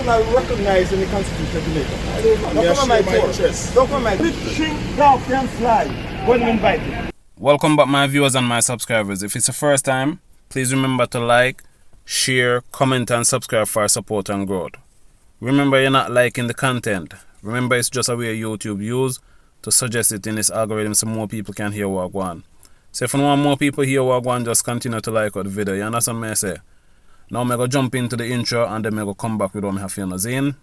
not recognized in the Constitution of Jamaica. Don't come on my tour. Don't come on my tour. Shrink, golf, and slide when invited. Welcome back, my viewers and my subscribers. If it's the first time, please remember to like, share, comment and subscribe for support and growth. Remember, you're not liking the content. Remember, it's just a way YouTube use to suggest it in this algorithm so more people can hear what I want. So if you want more people hear what I want, just continue to like the video. You understand what I say? Now I'm going to jump into the intro and then I'm going to come back with what I have to say.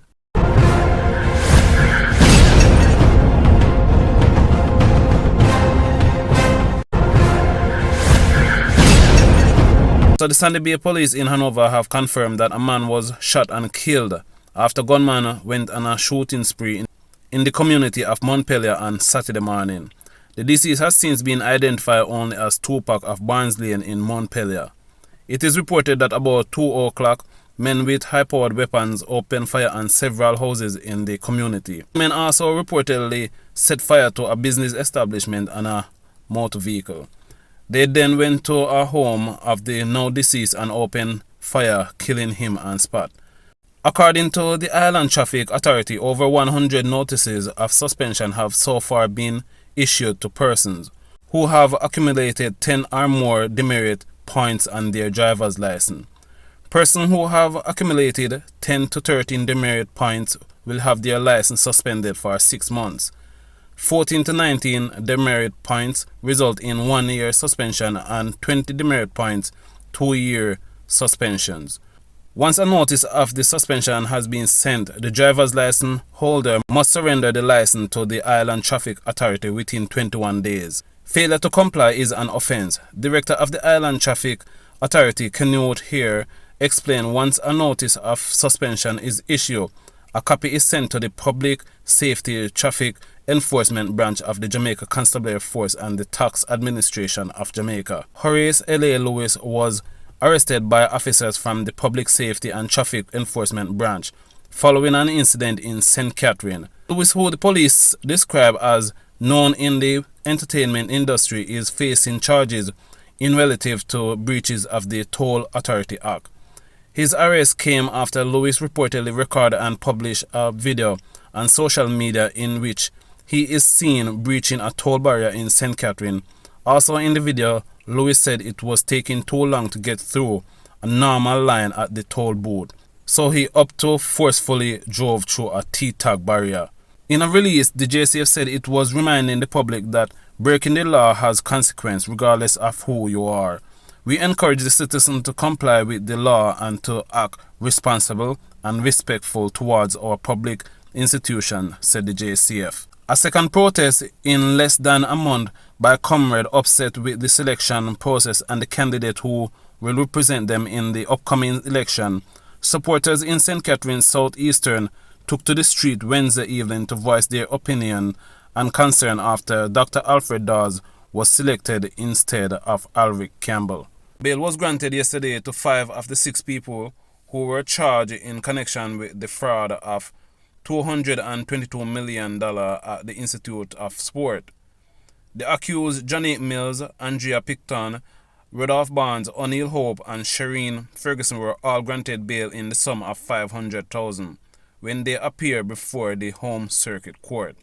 So the Sandy Bay police in Hanover have confirmed that a man was shot and killed after gunman went on a shooting spree in the community of Montpelier on Saturday morning. The deceased has since been identified only as Tupac of Barnes Lane in Montpelier. It is reported that about 2 o'clock, men with high-powered weapons opened fire on several houses in the community. Men also reportedly set fire to a business establishment and a motor vehicle. They then went to a home of the now deceased and opened fire, killing him on spot. According to the Island Traffic Authority, over 100 notices of suspension have so far been issued to persons who have accumulated 10 or more demerit points on their driver's license. Persons who have accumulated 10 to 13 demerit points will have their license suspended for 6 months. 14 to 19 demerit points result in 1 year suspension and 20 demerit points 2-year suspensions. Once a notice of the suspension has been sent, the driver's license holder must surrender the license to the Island Traffic Authority within 21 days. Failure to comply is an offense. Director of the Island Traffic Authority, Canute here, explained once a notice of suspension is issued, a copy is sent to the Public Safety Traffic Enforcement Branch of the Jamaica Constabulary Force and the Tax Administration of Jamaica. Horace Lewis was arrested by officers from the Public Safety and Traffic Enforcement Branch following an incident in St. Catherine. Lewis, who the police describe as known in the entertainment industry, is facing charges in relative to breaches of the Toll Authority Act. His arrest came after Lewis reportedly recorded and published a video on social media in which he is seen breaching a toll barrier in St. Catherine. Also in the video, Lewis said it was taking too long to get through a normal line at the toll booth, so he up to forcefully drove through a T-tag barrier. In a release, the JCF said it was reminding the public that breaking the law has consequence regardless of who you are. We encourage the citizen to comply with the law and to act responsible and respectful towards our public institution, said the JCF. A second protest in less than a month by comrade upset with the selection process and the candidate who will represent them in the upcoming election. Supporters in St. Catherine Southeastern took to the street Wednesday evening to voice their opinion and concern after Dr. Alfred Dawes was selected instead of Alric Campbell. Bail was granted yesterday to 5 of the 6 people who were charged in connection with the fraud of $222 million at the Institute of Sport. The accused Johnny Mills, Andrea Picton, Rodolph Barnes, O'Neill Hope and Shireen Ferguson were all granted bail in the sum of $500,000 when they appeared before the Home Circuit Court.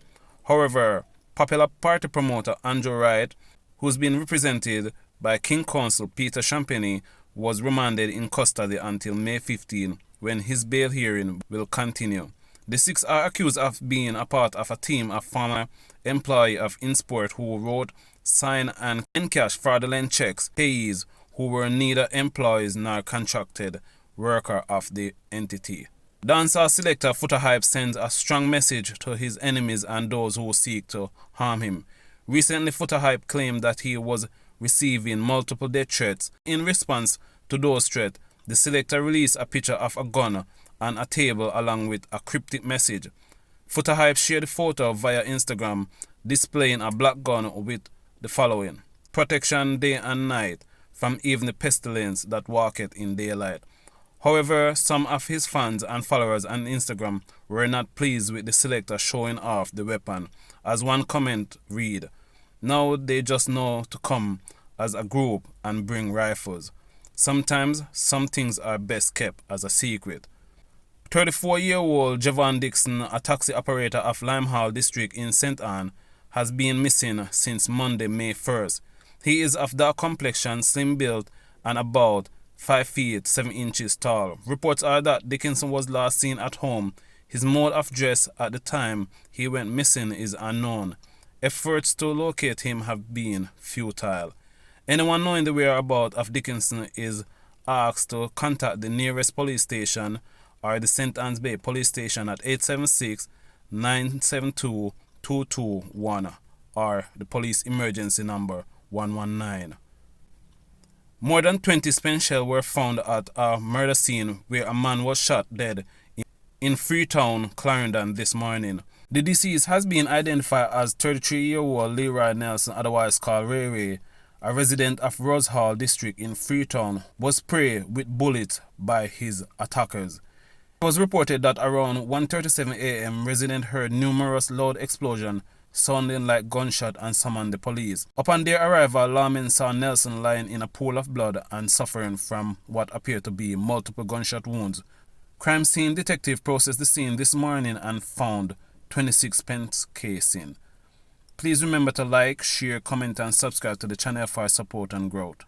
However, popular party promoter Andrew Wright, who's been represented by King Counsel Peter Champagne, was remanded in custody until May 15 when his bail hearing will continue. The 6 are accused of being a part of a team of former employees of InSport who wrote, signed and encashed fraudulent checks, payees who were neither employees nor contracted worker of the entity. Dancehall selector Foota Hype sends a strong message to his enemies and those who seek to harm him. Recently, Foota Hype claimed that he was receiving multiple death threats. In response to those threats, the selector released a picture of a gun and a table along with a cryptic message. Foota Hype shared the photo via Instagram displaying a black gun with the following: protection day and night from even the pestilence that walketh in daylight. However, some of his fans and followers on Instagram were not pleased with the selector showing off the weapon, as one comment read, "Now they just know to come as a group and bring rifles. Sometimes some things are best kept as a secret." 34-year-old Javon Dixon, a taxi operator of Limehall District in St. Anne, has been missing since Monday, May 1st. He is of dark complexion, slim built, and about 5 feet 7 inches tall. Reports are that Dickinson was last seen at home. His mode of dress at the time he went missing is unknown. Efforts to locate him have been futile. Anyone knowing the whereabouts of Dickinson is asked to contact the nearest police station or the St. Anne's Bay Police Station at 876-972-221 or the police emergency number 119. More than 20 spent shells were found at a murder scene where a man was shot dead in Freetown, Clarendon this morning. The deceased has been identified as 33-year-old Leroy Nelson, otherwise called Ray Ray, a resident of Rose Hall District in Freetown, was sprayed with bullets by his attackers. It was reported that around 1:37 a.m. residents heard numerous loud explosions sounding like gunshot and summoned the police. Upon their arrival, lawmen saw Nelson lying in a pool of blood and suffering from what appeared to be multiple gunshot wounds. Crime scene detective processed the scene this morning and found 26 pence casing. Please remember to like, share, comment and subscribe to the channel for support and growth.